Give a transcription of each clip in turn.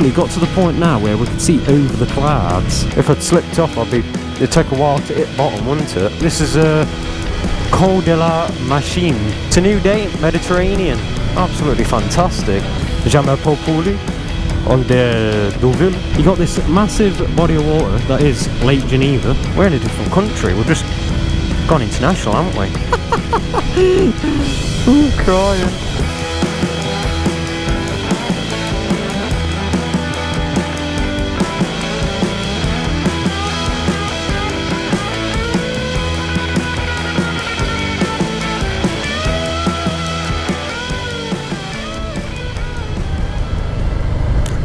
literally got to the point now where we can see over the clouds. If I'd slipped off, it'd take a while to hit bottom, wouldn't it? This is a Col de la Machine. It's a new day, Mediterranean. Absolutely fantastic. Jamais pour Pooley on the Deauville. You got this massive body of water that is Lake Geneva. We're in a different country. We've just gone international, haven't we? I'm crying.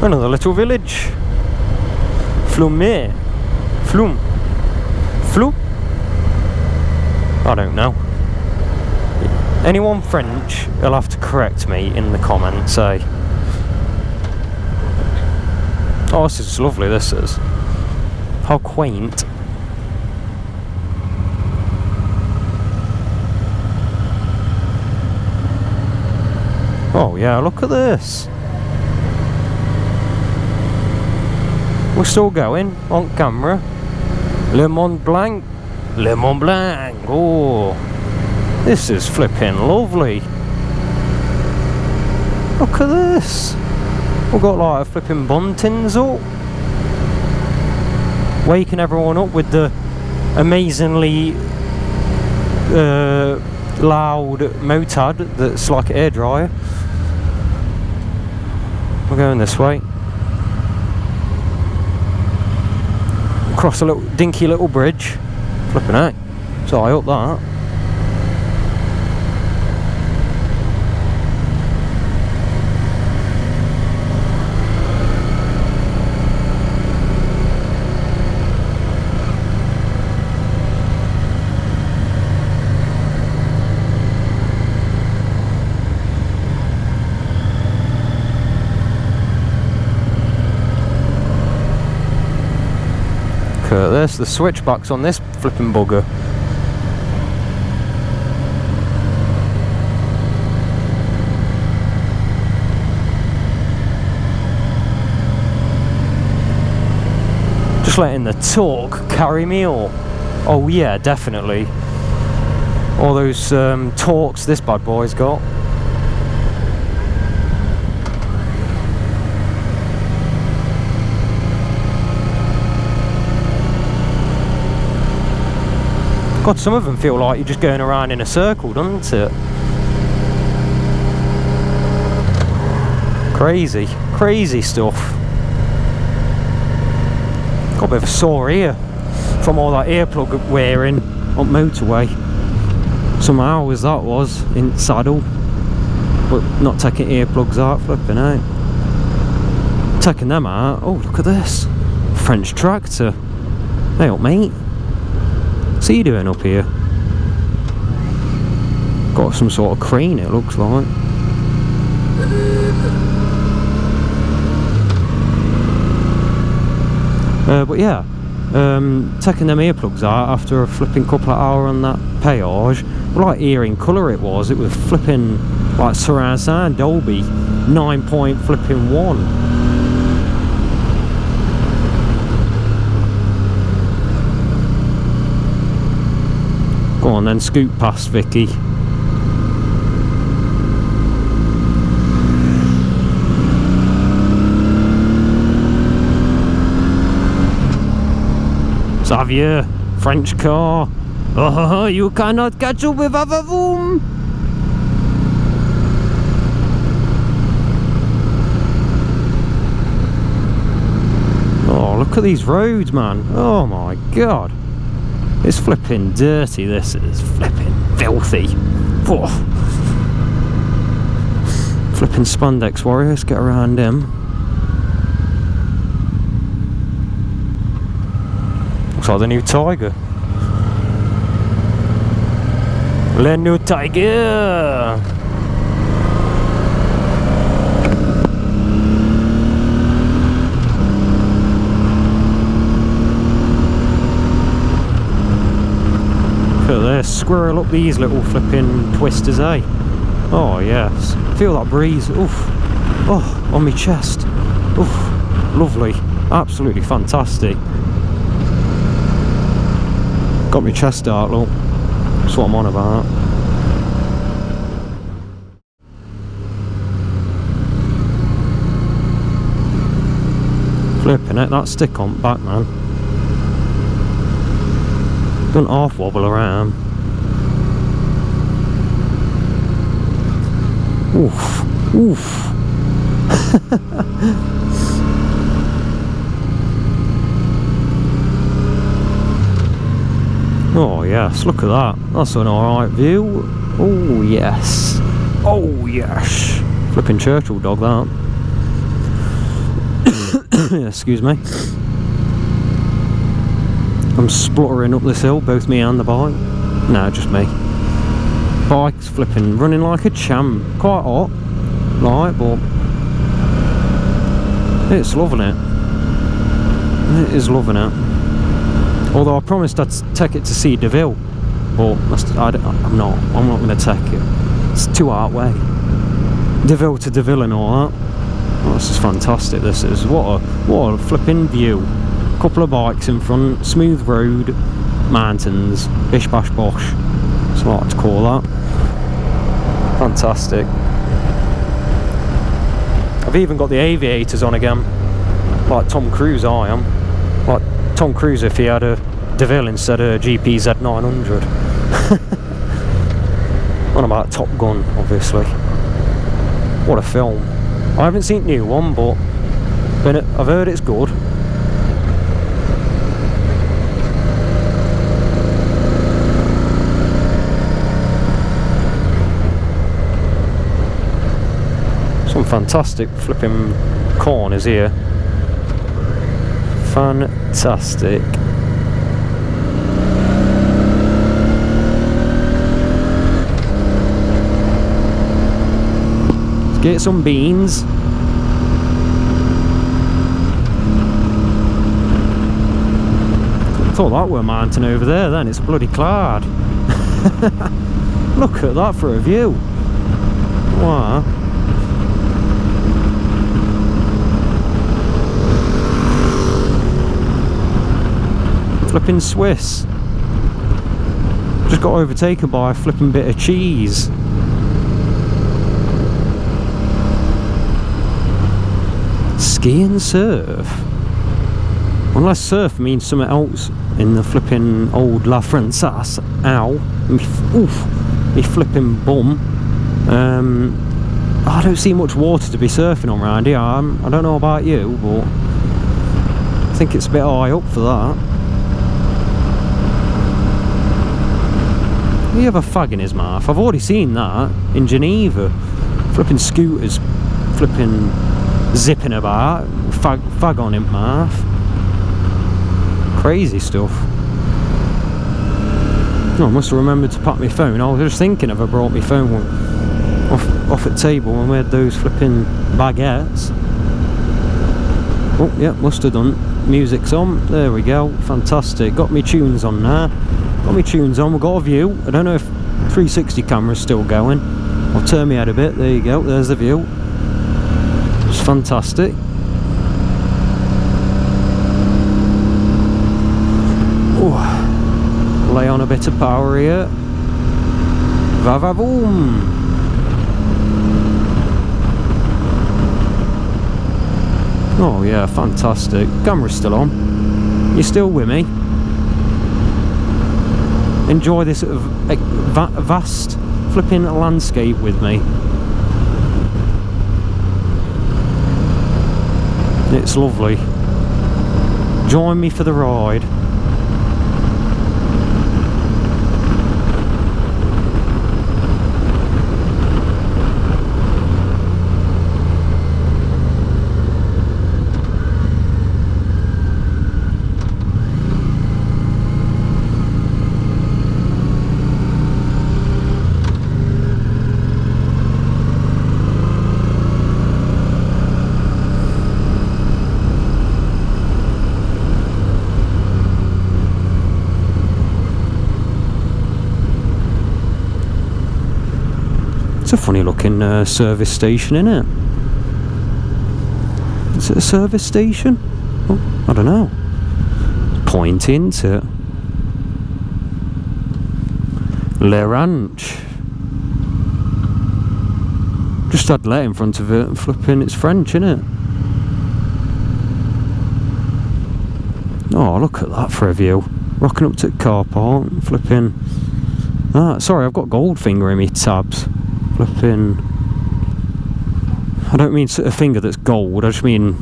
Another little village. Flumet. Flum. Flu? I don't know. Anyone French, you'll have to correct me in the comments, eh? Oh, this is lovely, this is. How quaint. Oh yeah, look at this. We're still going on camera. Le Mont Blanc. Le Mont Blanc. Oh, this is flipping lovely. Look at this. We've got like a flipping buntings up. Waking everyone up with the amazingly loud motard that's like an airdryer. We're going this way. Across a little dinky little bridge. Flipping out. So I up that. Look at this, the switchbacks on this flipping bugger. Just letting the torque carry me all. Oh yeah, definitely. All those torques this bad boy's got. God, some of them feel like you're just going around in a circle, doesn't it? Crazy, crazy stuff. Got a bit of a sore ear from all that earplug wearing on motorway. Some hours that was in saddle, but not taking earplugs out, flipping out. Taking them out. Oh, look at this French tractor. Hey up, mate. What's he doing up here? Got some sort of crane, it looks like. But yeah, taking them earplugs out after a flipping couple of hours on that péage. Like hearing colour it was flipping like surround sound Dolby 9 flipping 1. Go on then, scoot past Vicky. Xavier, French car. Oh, you cannot catch up with Avavoom. Oh, look at these roads, man. Oh my god. It's flipping dirty, this is flipping filthy. Oh. Flipping spandex warriors, get around him. Looks like the new Tiger. Le new Tiger! Look at this, squirrel up these little flipping twisters, eh? Oh yes, feel that breeze, oof. Oh, on my chest, oof. Lovely, absolutely fantastic. Got my chest out, look. That's what I'm on about. Flipping it, that stick on back, man. Don't half wobble around. Oof, oof. Oh yes, look at that. That's an alright view. Oh yes. Oh yes. Flipping Churchill dog, that. Excuse me. I'm spluttering up this hill, both me and the bike. No, just me. Bike's flipping, running like a champ. Quite hot, like, but it's loving it. It is loving it. Although I promised I'd take it to see Deville, but I'm not going to take it. It's too hard way. Deville to Deville and all that. Oh, this is fantastic, this is. What a flipping view. Couple of bikes in front, smooth road, mountains, bish bash bosh. That's what I like to call that. Fantastic. I've even got the aviators on again. Like Tom Cruise I am. Like Tom Cruise if he had a DeVille instead of a GPZ 900. On about Top Gun, obviously. What a film. I haven't seen the new one, but I've heard it's good. Some fantastic flipping corners here. Fantastic. Let's get some beans. I thought that were a mountain over there then, it's a bloody cloud. Look at that for a view. Wow. Flipping Swiss. Just got overtaken by a flipping bit of cheese. Ski and surf. Unless surf means something else in the flipping old La Francaise. Ow. Oof. Me flipping bum. I don't see much water to be surfing on around here. I don't know about you, but I think it's a bit high up for that. He have a fag in his mouth. I've already seen that in Geneva. Flipping scooters, flipping zipping about, fag on him mouth. Crazy stuff. Oh, I must have remembered to pack my phone. I was just thinking if I brought my phone off at table when we had those flipping baguettes. Oh, yeah, must have done. Music's on. There we go. Fantastic. Got me tunes on now. Got me tunes on. We've got a view. I don't know if 360 camera's still going. I'll turn my head a bit. There you go. There's the view. It's fantastic. Ooh. Lay on a bit of power here. Va-va-boom. Oh yeah, fantastic. Camera's still on. You still with me? Enjoy this sort of vast flipping landscape with me. It's lovely. Join me for the ride. It's a funny looking service station, isn't it? Is it a service station? Oh, I don't know. Point into it. Le Ranch. Just had Le in front of it, flipping, it's French, innit? Oh, look at that for a view. Rocking up to the car park, flipping. Ah, sorry, I've got Goldfinger in me tabs. Flipping. I don't mean a finger that's gold, I just mean.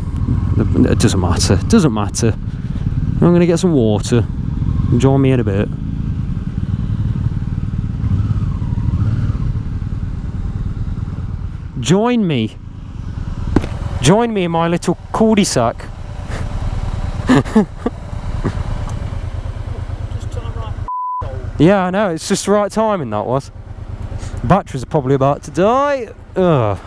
It doesn't matter. It doesn't matter. I'm gonna get some water. Join me in a bit. Join me. Join me in my little cul-de-sac. Yeah, I know, it's just the right timing that was. Batteries are probably about to die. Ugh.